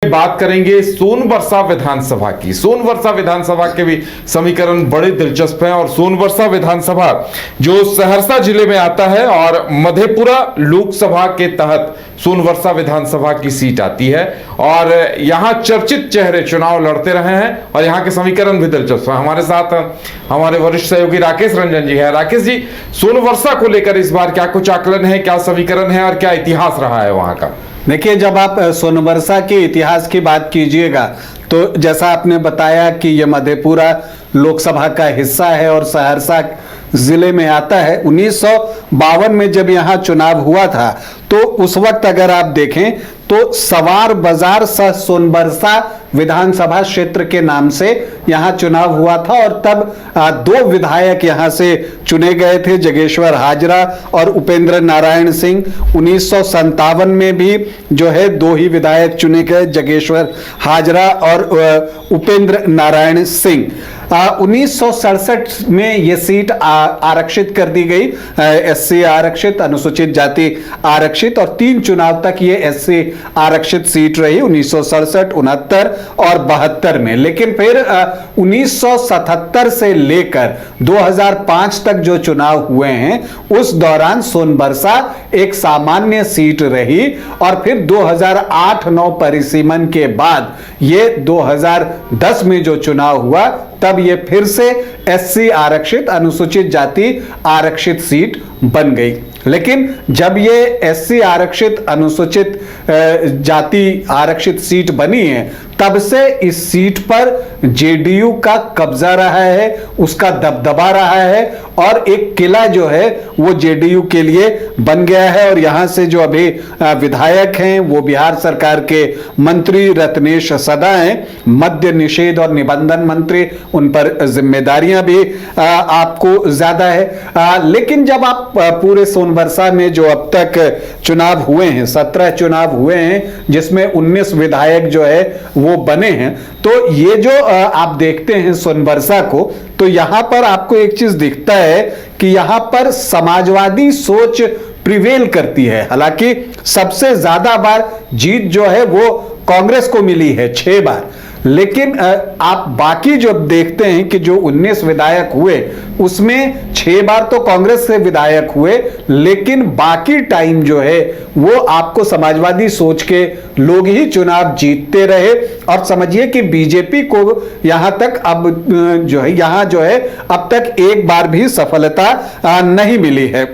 बात करेंगे सोनबरसा विधानसभा की। सोनबरसा विधानसभा के भी समीकरण बड़े दिलचस्प हैं और सोनबरसा विधानसभा जो सहरसा जिले में आता है और मधेपुरा लोकसभा के तहत सोनबरसा विधानसभा की सीट आती है और यहां चर्चित चेहरे चुनाव लड़ते रहे हैं और यहां के समीकरण भी दिलचस्प हैं। हमारे साथ हमारे वरिष्ठ सहयोगी राकेश रंजन जी हैं। राकेश जी, सोनबरसा को लेकर इस बार क्या कुछ आकलन है, क्या समीकरण है और क्या इतिहास रहा है वहां का? देखिए, जब आप सोनबरसा के इतिहास की बात कीजिएगा तो जैसा आपने बताया कि यह मधेपुरा लोकसभा का हिस्सा है और सहरसा जिले में आता है। 1952 में जब यहाँ चुनाव हुआ था तो उस वक्त अगर आप देखें तो सवार बाजार सह सोनबरसा विधानसभा क्षेत्र के नाम से यहाँ चुनाव हुआ था और तब दो विधायक यहाँ से चुने गए थे, जगेश्वर हाजरा और उपेंद्र नारायण सिंह। 1957 में भी जो है दो ही विधायक चुने गए, जगेश्वर हाजरा और उपेंद्र नारायण सिंह। 1967 में ये सीट आरक्षित कर दी गई, एससी आरक्षित, अनुसूचित जाति आरक्षित, और 3 चुनाव तक ये एससी आरक्षित सीट रही, 1967, 69 और 72 में। लेकिन फिर 1977 से लेकर 2005 तक जो चुनाव हुए हैं उस दौरान सोनबरसा एक सामान्य सीट रही और फिर 2008-9 परिसीमन के बाद ये 2010 में जो चुनाव हुआ तब ये फिर से एससी आरक्षित, अनुसूचित जाति आरक्षित सीट बन गई। लेकिन जब ये एससी आरक्षित, अनुसूचित जाति आरक्षित सीट बनी है तब से इस सीट पर जेडीयू का कब्जा रहा है, उसका दबदबा रहा है और एक किला जो है वो जेडीयू के लिए बन गया है। और यहां से जो अभी विधायक हैं वो बिहार सरकार के मंत्री रत्नेश सदा हैं, मद्य निषेध और निबंधन मंत्री, उन पर जिम्मेदारियां भी आपको ज्यादा है। लेकिन जब आप पूरे सोनबरसा में जो अब तक चुनाव हुए हैं, 17 चुनाव हुए हैं जिसमें 19 विधायक जो है वो बने हैं, तो ये जो आप देखते हैं सोनबरसा को, तो यहां पर आपको एक चीज दिखता है कि यहां पर समाजवादी सोच प्रिवेल करती है। हालांकि सबसे ज्यादा बार जीत जो है वो कांग्रेस को मिली है, 6 बार। लेकिन आप बाकी जो देखते हैं कि जो 19 विधायक हुए उसमें 6 बार तो कांग्रेस से विधायक हुए, लेकिन बाकी टाइम जो है वो आपको समाजवादी सोच के लोग ही चुनाव जीतते रहे। और समझिए कि बीजेपी को यहां तक अब जो है अब तक एक बार भी सफलता नहीं मिली है।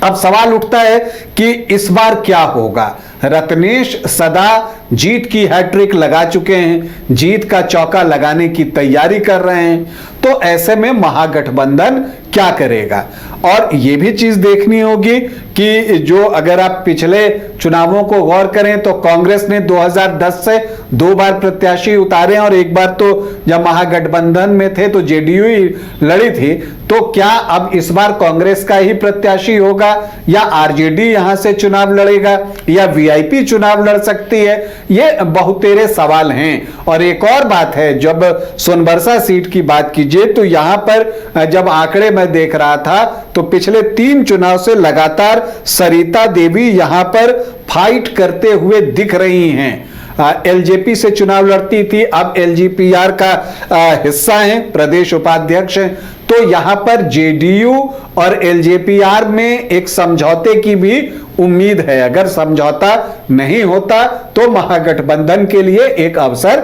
अब सवाल उठता है कि इस बार क्या होगा। रत्नेश सदा जीत की हैट्रिक लगा चुके हैं, जीत का चौका लगाने की तैयारी कर रहे हैं, तो ऐसे में महागठबंधन क्या करेगा। और यह भी चीज देखनी होगी कि जो अगर आप पिछले चुनावों को गौर करें तो कांग्रेस ने 2010 से 2 बार प्रत्याशी उतारे और एक बार तो जब महागठबंधन में थे तो जेडीयू ही लड़ी थी। तो क्या अब इस बार कांग्रेस का ही प्रत्याशी होगा या आरजेडी यहां से चुनाव लड़ेगा या वीआईपी चुनाव लड़ सकती है? ये बहुतेरे सवाल हैं। और एक और बात है, जब सोनबरसा सीट की बात कीजिए तो यहां पर जब आंकड़े मैं देख रहा था तो पिछले 3 चुनाव से लगातार सरिता देवी यहां पर फाइट करते हुए दिख रही हैं। एलजेपी से चुनाव लड़ती थी, अब एलजीपीआर का हिस्सा है, प्रदेश उपाध्यक्ष हैं। तो यहां पर जेडीयू और एलजेपीआर में एक समझौते की भी उम्मीद है। अगर समझौता नहीं होता तो महागठबंधन के लिए एक अवसर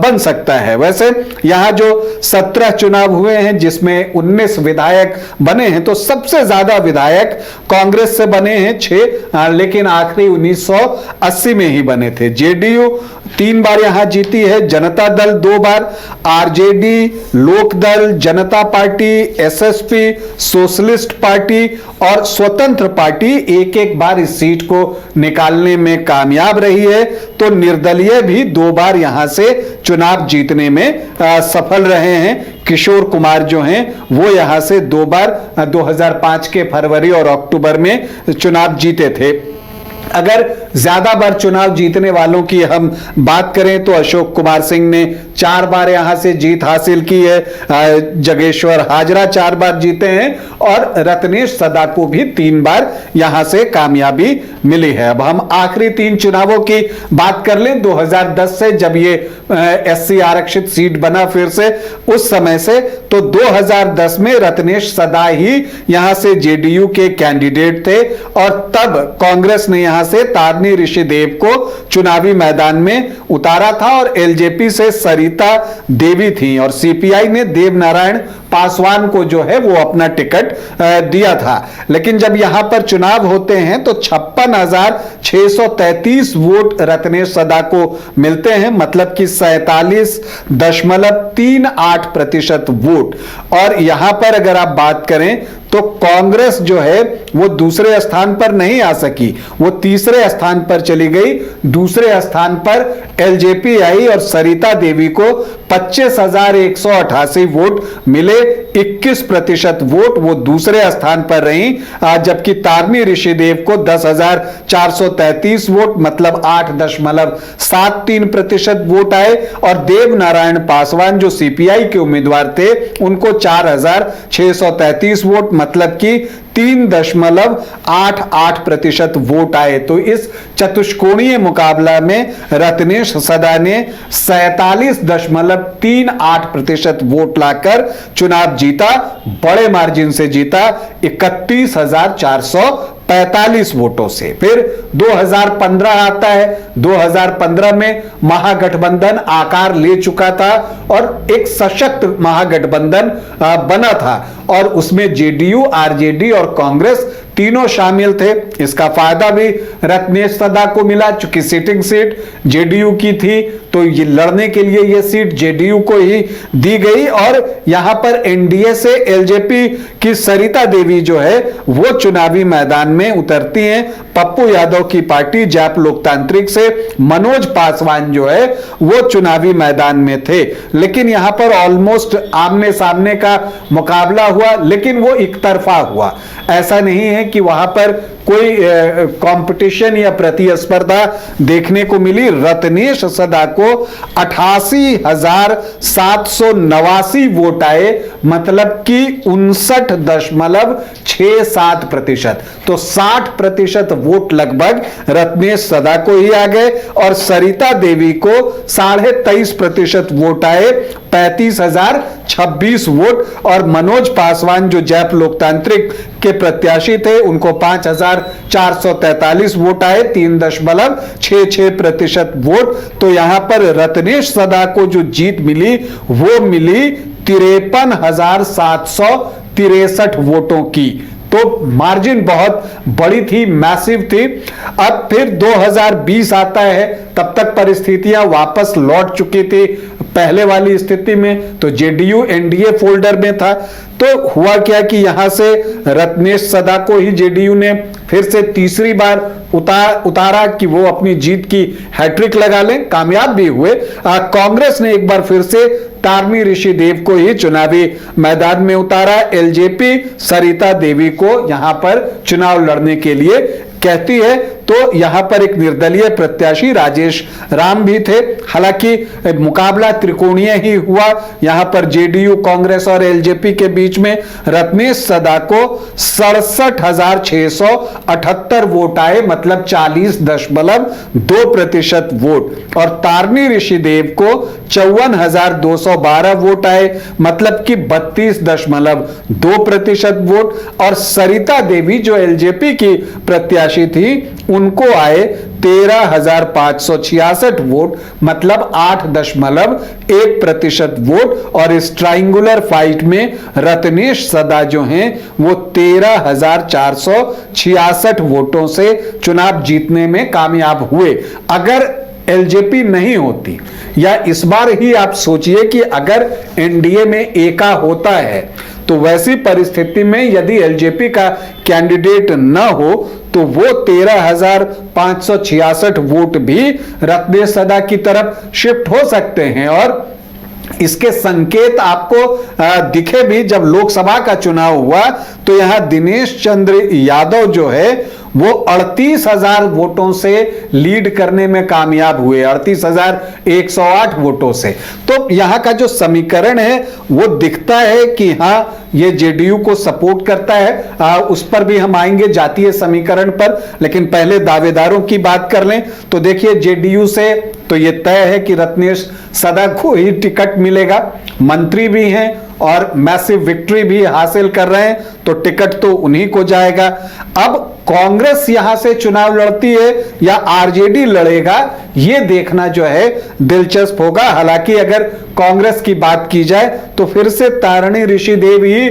बन सकता है। वैसे यहां जो 17 चुनाव हुए हैं जिसमें 19 विधायक बने हैं तो सबसे ज्यादा विधायक कांग्रेस से बने हैं, 6, लेकिन आखिरी 1980 में ही बने थे। जेडीयू 3 बार यहां जीती है, जनता दल 2 बार, आरजेडी, लोकदल, जनता पार्टी, एसएसपी, सोशलिस्ट पार्टी और स्वतंत्र पार्टी एक बार इस सीट को निकालने में कामयाब रही है। तो निर्दलीय भी 2 बार यहां से चुनाव जीतने में सफल रहे हैं। किशोर कुमार जो हैं वो यहां से 2 बार 2005 के फरवरी और अक्टूबर में चुनाव जीते थे। अगर ज्यादा बार चुनाव जीतने वालों की हम बात करें तो अशोक कुमार सिंह ने 4 बार यहां से जीत हासिल की है, जगेश्वर हाजरा 4 बार जीते हैं और रत्नेश सदा को भी 3 बार यहां से कामयाबी मिली है। अब हम आखिरी 3 चुनावों की बात कर लें। 2010 से जब ये एससी आरक्षित सीट बना फिर से, उस समय से, तो 2010 में रत्नेश सदा ही यहां से जेडीयू के कैंडिडेट थे और तब कांग्रेस ने यहां से तारनी ऋषिदेव को चुनावी मैदान में उतारा था और एलजेपी से सरिता देवी थी और सीपीआई ने देवनारायण पासवान को जो है वो अपना टिकट दिया था। लेकिन जब यहां पर चुनाव होते हैं तो 56,633 वोट रत्नेश सदा को मिलते हैं, मतलब कि 47.38% वोट। और यहां पर अगर आप बात करें तो कांग्रेस जो है वो दूसरे स्थान पर नहीं आ सकी, वो तीसरे स्थान पर चली गई। दूसरे स्थान पर एलजेपी आई और सरिता देवी को 25,188 वोट मिले, 21% वोट वो दूसरे स्थान पर रही, जबकि तारनी ऋषिदेव को 10,433 वोट मतलब 8.73% वोट आए और देवनारायण पासवान जो सीपीआई के उम्मीदवार थे उनको 4,633 वोट मतलब कि 3.88% वोट आए। तो इस चतुष्कोणीय मुकाबला में रत्नेश सदा ने 47.38% वोट लाकर चुनाव जीता, बड़े मार्जिन से जीता, 31,445 वोटों से। फिर 2015 आता है। 2015 में महागठबंधन आकार ले चुका था और एक सशक्त महागठबंधन बना था और उसमें जेडीयू, आरजेडी और कांग्रेस तीनों शामिल थे। इसका फायदा भी रत्नेश सदा को मिला, चूंकि सिटिंग सीट जेडीयू की थी तो ये लड़ने के लिए ये सीट जेडीयू को ही दी गई और यहां पर एनडीए से एलजेपी की सरिता देवी जो है वो चुनावी मैदान में उतरती हैं। पप्पू यादव की पार्टी जैप लोकतांत्रिक से मनोज पासवान जो है वो चुनावी मैदान में थे। लेकिन यहां पर ऑलमोस्ट आमने सामने का मुकाबला हुआ, लेकिन वो एक तरफा हुआ। ऐसा नहीं है कि वहां पर कोई कंपटीशन या प्रतिस्पर्धा देखने को मिली। रत्नेश सदा को 88,789 वोट आए, मतलब कि 59.67%। तो 60% वोट लगभग रत्नेश सदा को ही आ गए और सरिता देवी को 23.5% वोट आए, 35,026 वोट। और मनोज पासवान जो जैप लोकतांत्रिक के प्रत्याशी थे उनको 5,443 वोट आए, 3.66% वोट। तो यहां पर रत्नेश सदा को जो जीत मिली वो मिली 53,763 वोटों की। तो मार्जिन बहुत बड़ी थी, मैसिव थी। अब फिर 2020 आता है, तब तक परिस्थितियां वापस लौट चुकी थी पहले वाली स्थिति में। तो जेडीयू एनडीए फोल्डर में था। तो हुआ क्या कि यहां से रत्नेश सदा को ही जेडीयू ने फिर से तीसरी बार उतारा कि वो अपनी जीत की हैट्रिक लगा लें, कामयाब भी हुए। कांग्रेस ने एक बार फिर से तारनी ऋषिदेव को ही चुनावी मैदान में उतारा। एलजेपी सरिता देवी को यहां पर चुनाव लड़ने के लिए कहती है। तो यहां पर एक निर्दलीय प्रत्याशी राजेश राम भी थे। हालांकि मुकाबला त्रिकोणीय ही हुआ। यहां पर जेडीयू, कांग्रेस और एलजेपी के बीच में रत्नेश सदा को 67,678 वोट आए, मतलब 40.2% वोट। और तारनी ऋषिदेव को 54,212 वोट आए, मतलब कि 32.2% वोट। और सरिता देवी जो एलजेपी की प्रत्याशी थी उनको आए 13,566 वोट, मतलब 8.1% वोट। और इस ट्रायंगुलर फाइट में रत्नेश सदा जो हैं वो 13,466 वोटों से चुनाव जीतने में कामयाब हुए। अगर एलजेपी नहीं होती, या इस बार ही आप सोचिए कि अगर एनडीए में एका होता है तो वैसी परिस्थिति में यदि एलजेपी का कैंडिडेट न हो तो वो 13,566 वोट भी रत्नेश सदा की तरफ शिफ्ट हो सकते हैं। और इसके संकेत आपको दिखे भी जब लोकसभा का चुनाव हुआ तो यहां दिनेश चंद्र यादव जो है वो 38,000 वोटों से लीड करने में कामयाब हुए, 38,108 वोटों से। तो यहां का जो समीकरण है वो दिखता है कि हां ये जेडीयू को सपोर्ट करता है। उस पर भी हम आएंगे, जातीय समीकरण पर, लेकिन पहले दावेदारों की बात कर लें तो देखिए जेडीयू से तो ये तय है कि रत्नेश सदा को ही टिकट मिलेगा, मंत्री भी हैं और मैसिव विक्ट्री भी हासिल कर रहे हैं, तो टिकट तो उन्हीं को जाएगा। अब कांग्रेस यहां से चुनाव लड़ती है या आरजेडी लड़ेगा, यह देखना जो है दिलचस्प होगा। हालांकि अगर कांग्रेस की बात की जाए तो फिर से तारिणी ऋषिदेव ही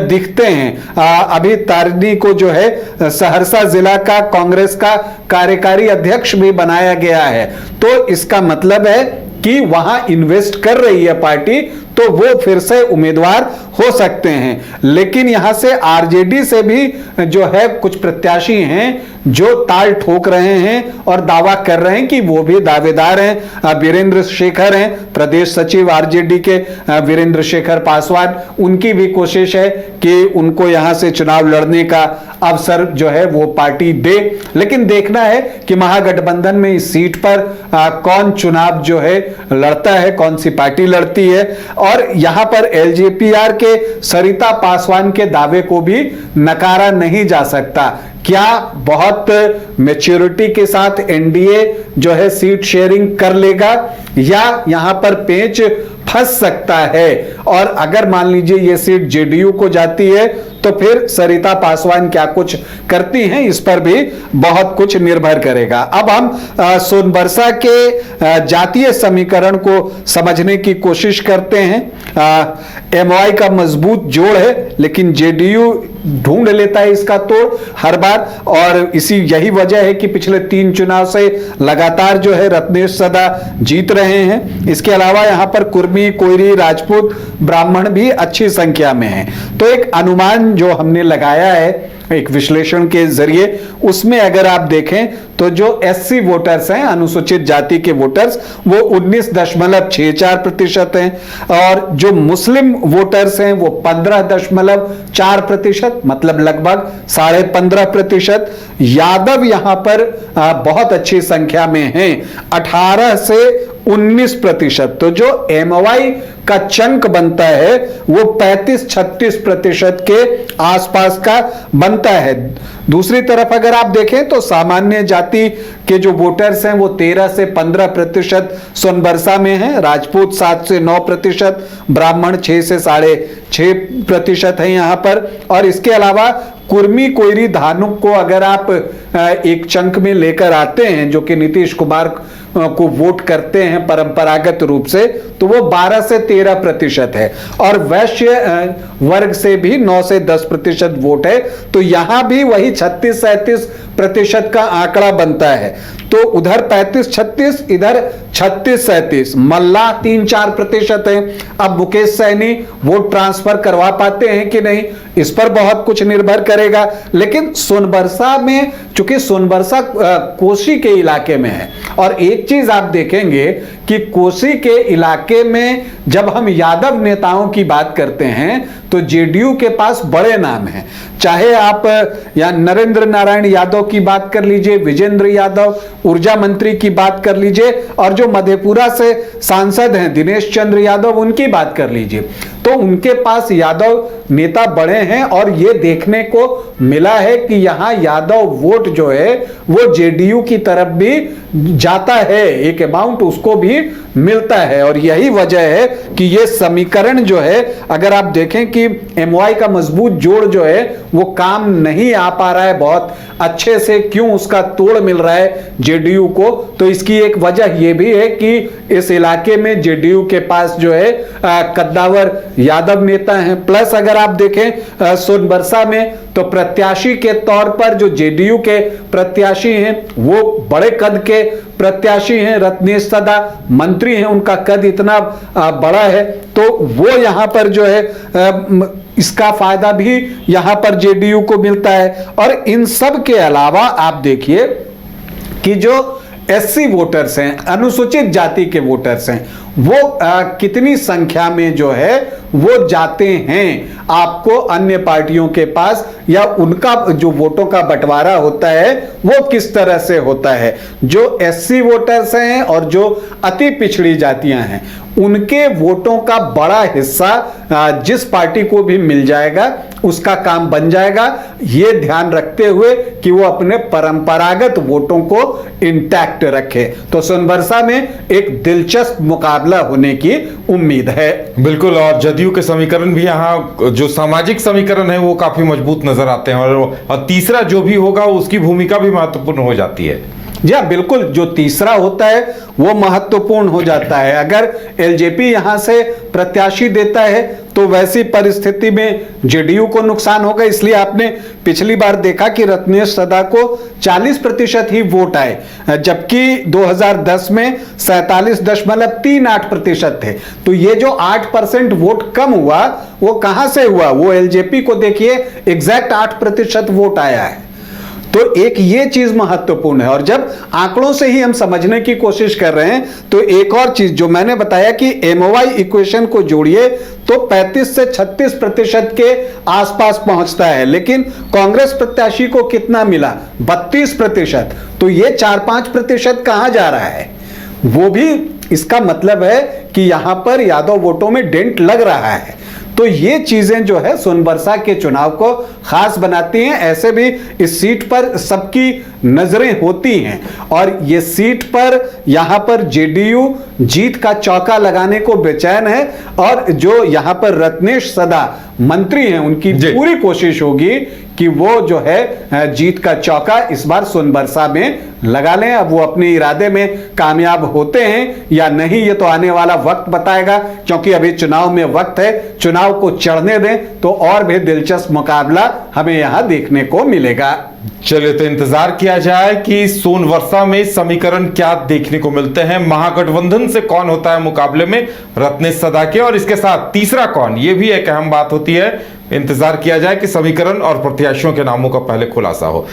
दिखते हैं। अभी तारिणी को जो है सहरसा जिला का कांग्रेस का कार्यकारी अध्यक्ष भी बनाया गया है, तो इसका मतलब है कि वहां इन्वेस्ट कर रही है पार्टी, तो वो फिर से उम्मीदवार हो सकते हैं। लेकिन यहां से आरजेडी से भी जो है कुछ प्रत्याशी हैं जो ताल ठोक रहे हैं और दावा कर रहे हैं कि वो भी दावेदार हैं। वीरेंद्र शेखर हैं प्रदेश सचिव आरजेडी के, वीरेंद्र शेखर पासवान, उनकी भी कोशिश है कि उनको यहां से चुनाव लड़ने का अवसर जो है वो पार्टी दे। लेकिन देखना है कि महागठबंधन में इस सीट पर कौन चुनाव जो है लड़ता है, कौन सी पार्टी लड़ती है। और यहां पर एलजेपीआर के सरिता पासवान के दावे को भी नकारा नहीं जा सकता। क्या बहुत मैच्योरिटी के साथ एनडीए जो है सीट शेयरिंग कर लेगा या यहां पर पेंच फंस सकता है? और अगर मान लीजिए ये सीट जेडीयू को जाती है तो फिर सरिता पासवान क्या कुछ करती हैं, इस पर भी बहुत कुछ निर्भर करेगा। अब हम सोनबरसा के जातीय समीकरण को समझने की कोशिश करते हैं। एमवाई का मजबूत जोड़ है, लेकिन जेडीयू ढूंढ लेता है इसका तोड़ हर बार, और यही वजह है कि पिछले 3 चुनाव से लगातार जो है रत्नेश सदा जीत रहे हैं। इसके अलावा यहां पर कुर्मी, कोयरी, राजपूत, ब्राह्मण भी अच्छी संख्या में हैं। तो एक अनुमान जो हमने लगाया है एक विश्लेषण के जरिए, उसमें अगर आप देखें तो जो एससी वोटर्स हैं, अनुसूचित जाति के वोटर्स, वो 19.64% हैं और जो मुस्लिम वोटर्स हैं वो 15.4%, मतलब लगभग 15.5%। यादव यहां पर बहुत अच्छी संख्या में हैं, 18 से 19%। तो जो एमवाई का चंक बनता है वो 35-36% के आसपास का बनता है। दूसरी तरफ अगर आप देखें तो सामान्य जाति के जो वोटर्स हैं वो 13 से 15% सोनबरसा में हैं, राजपूत 7 से 9%, ब्राह्मण 6 से 6.5% है यहां पर। और इसके अलावा कुर्मी, कोयरी, धानुक को अगर आप एक चंक में लेकर आते हैं जो कि नीतीश कुमार को वोट करते हैं परंपरागत रूप से, तो वो 12 से 13% है। और वैश्य वर्ग से भी 9 से 10% वोट है, तो यहां भी वही 36-37% का आंकड़ा बनता है। तो उधर 35-36, इधर 36-37, मल्ला 3-4% है। अब मुकेश सैनी वोट ट्रांसफर करवा पाते हैं कि नहीं, इस पर बहुत कुछ निर्भर करेगा। लेकिन सोनबरसा में, चूंकि सोनबरसा कोसी के इलाके में है, और एक चीज आप देखेंगे कि कोसी के इलाके में जब हम यादव नेताओं की बात करते हैं तो जेडीयू के पास बड़े नाम हैं। चाहे आप या नरेंद्र नारायण यादव की बात कर लीजिए, विजेंद्र यादव ऊर्जा मंत्री की बात कर लीजिए, और जो मधेपुरा से सांसद हैं दिनेश चंद्र यादव, उनकी बात कर लीजिए, तो उनके पास यादव नेता बड़े हैं। और ये देखने को मिला है कि यहां यादव वोट जो है वो जेडीयू की तरफ भी जाता है, एक अमाउंट उसको भी मिलता है। और यही वजह है कि ये समीकरण जो है, अगर आप देखें कि एमवाई का मजबूत जोड़ जो है वो काम नहीं आ पा रहा है बहुत अच्छे से, क्यों उसका तोड़ मिल रहा है जेडीयू को, तो इसकी एक वजह ये भी है कि इस इलाके में जेडीयू के पास जो है कद्दावर यादव नेता हैं। प्लस अगर आप देखें सोनबरसा में तो प्रत्याशी के तौर पर जो जेडीयू के प्रत्याशी हैं वो बड़े कद के प्रत्याशी हैं। रत्नेश सदा मंत्री हैं, उनका कद इतना बड़ा है, तो वो यहां पर जो है इसका फायदा भी यहां पर जेडीयू को मिलता है। और इन सब के अलावा आप देखिए कि जो एससी वोटर्स हैं, अनुसूचित जाति के वोटर्स हैं, वो कितनी संख्या में जो है वो जाते हैं आपको अन्य पार्टियों के पास, या उनका जो वोटों का बंटवारा होता है वो किस तरह से होता है। जो एससी वोटर्स हैं और जो अति पिछड़ी जातियां हैं उनके वोटों का बड़ा हिस्सा जिस पार्टी को भी मिल जाएगा उसका काम बन जाएगा, ये ध्यान रखते हुए कि वो अपने परंपरागत वोटों को इंटैक्ट रखे। तो सोनबरसा में एक दिलचस्प मुकाबला होने की उम्मीद है। बिल्कुल, और जदयू के समीकरण भी यहाँ जो सामाजिक समीकरण है वो काफी मजबूत नजर आते हैं, और तीसरा जो भी होगा उसकी भूमिका भी महत्वपूर्ण हो जाती है। जी हाँ, बिल्कुल, जो तीसरा होता है वो महत्वपूर्ण हो जाता है। अगर एलजेपी यहां से प्रत्याशी देता है तो वैसी परिस्थिति में जेडीयू को नुकसान होगा। इसलिए आपने पिछली बार देखा कि रत्नेश सदा को 40% ही वोट आए, जबकि 2010 में 47.38% थे। तो ये जो 8% वोट कम हुआ वो कहां से हुआ? वो एलजेपी को देखिए एग्जैक्ट 8% वोट आया है। तो एक ये चीज महत्वपूर्ण है। और जब आंकड़ों से ही हम समझने की कोशिश कर रहे हैं तो एक और चीज जो मैंने बताया कि एमओवाई इक्वेशन को जोड़िए तो 35 से 36% के आसपास पहुंचता है, लेकिन कांग्रेस प्रत्याशी को कितना मिला? 32%। तो ये 4-5% कहां जा रहा है? वो भी इसका मतलब है कि यहां पर यादव वोटों में डेंट लग रहा है। तो ये चीजें जो है सोनबरसा के चुनाव को खास बनाती हैं। ऐसे भी इस सीट पर सबकी नजरें होती हैं और ये सीट पर यहां पर जेडीयू जीत का चौका लगाने को बेचैन है, और जो यहां पर रत्नेश सदा मंत्री हैं उनकी पूरी कोशिश होगी कि वो जो है जीत का चौका इस बार सोनबरसा में लगा लें। अब वो अपने इरादे में कामयाब होते हैं या नहीं ये तो आने वाला वक्त बताएगा, क्योंकि अभी चुनाव में वक्त है। चुनाव को चढ़ने दें तो और भी दिलचस्प मुकाबला हमें यहां देखने को मिलेगा। चलिए, तो इंतजार किया जाए कि सोनवर्षा में समीकरण क्या देखने को मिलते हैं। महागठबंधन से कौन होता है मुकाबले में रत्नेश सदा के, और इसके साथ तीसरा कौन, ये भी एक अहम बात होती है। इंतजार किया जाए कि समीकरण और प्रत्याशियों के नामों का पहले खुलासा हो।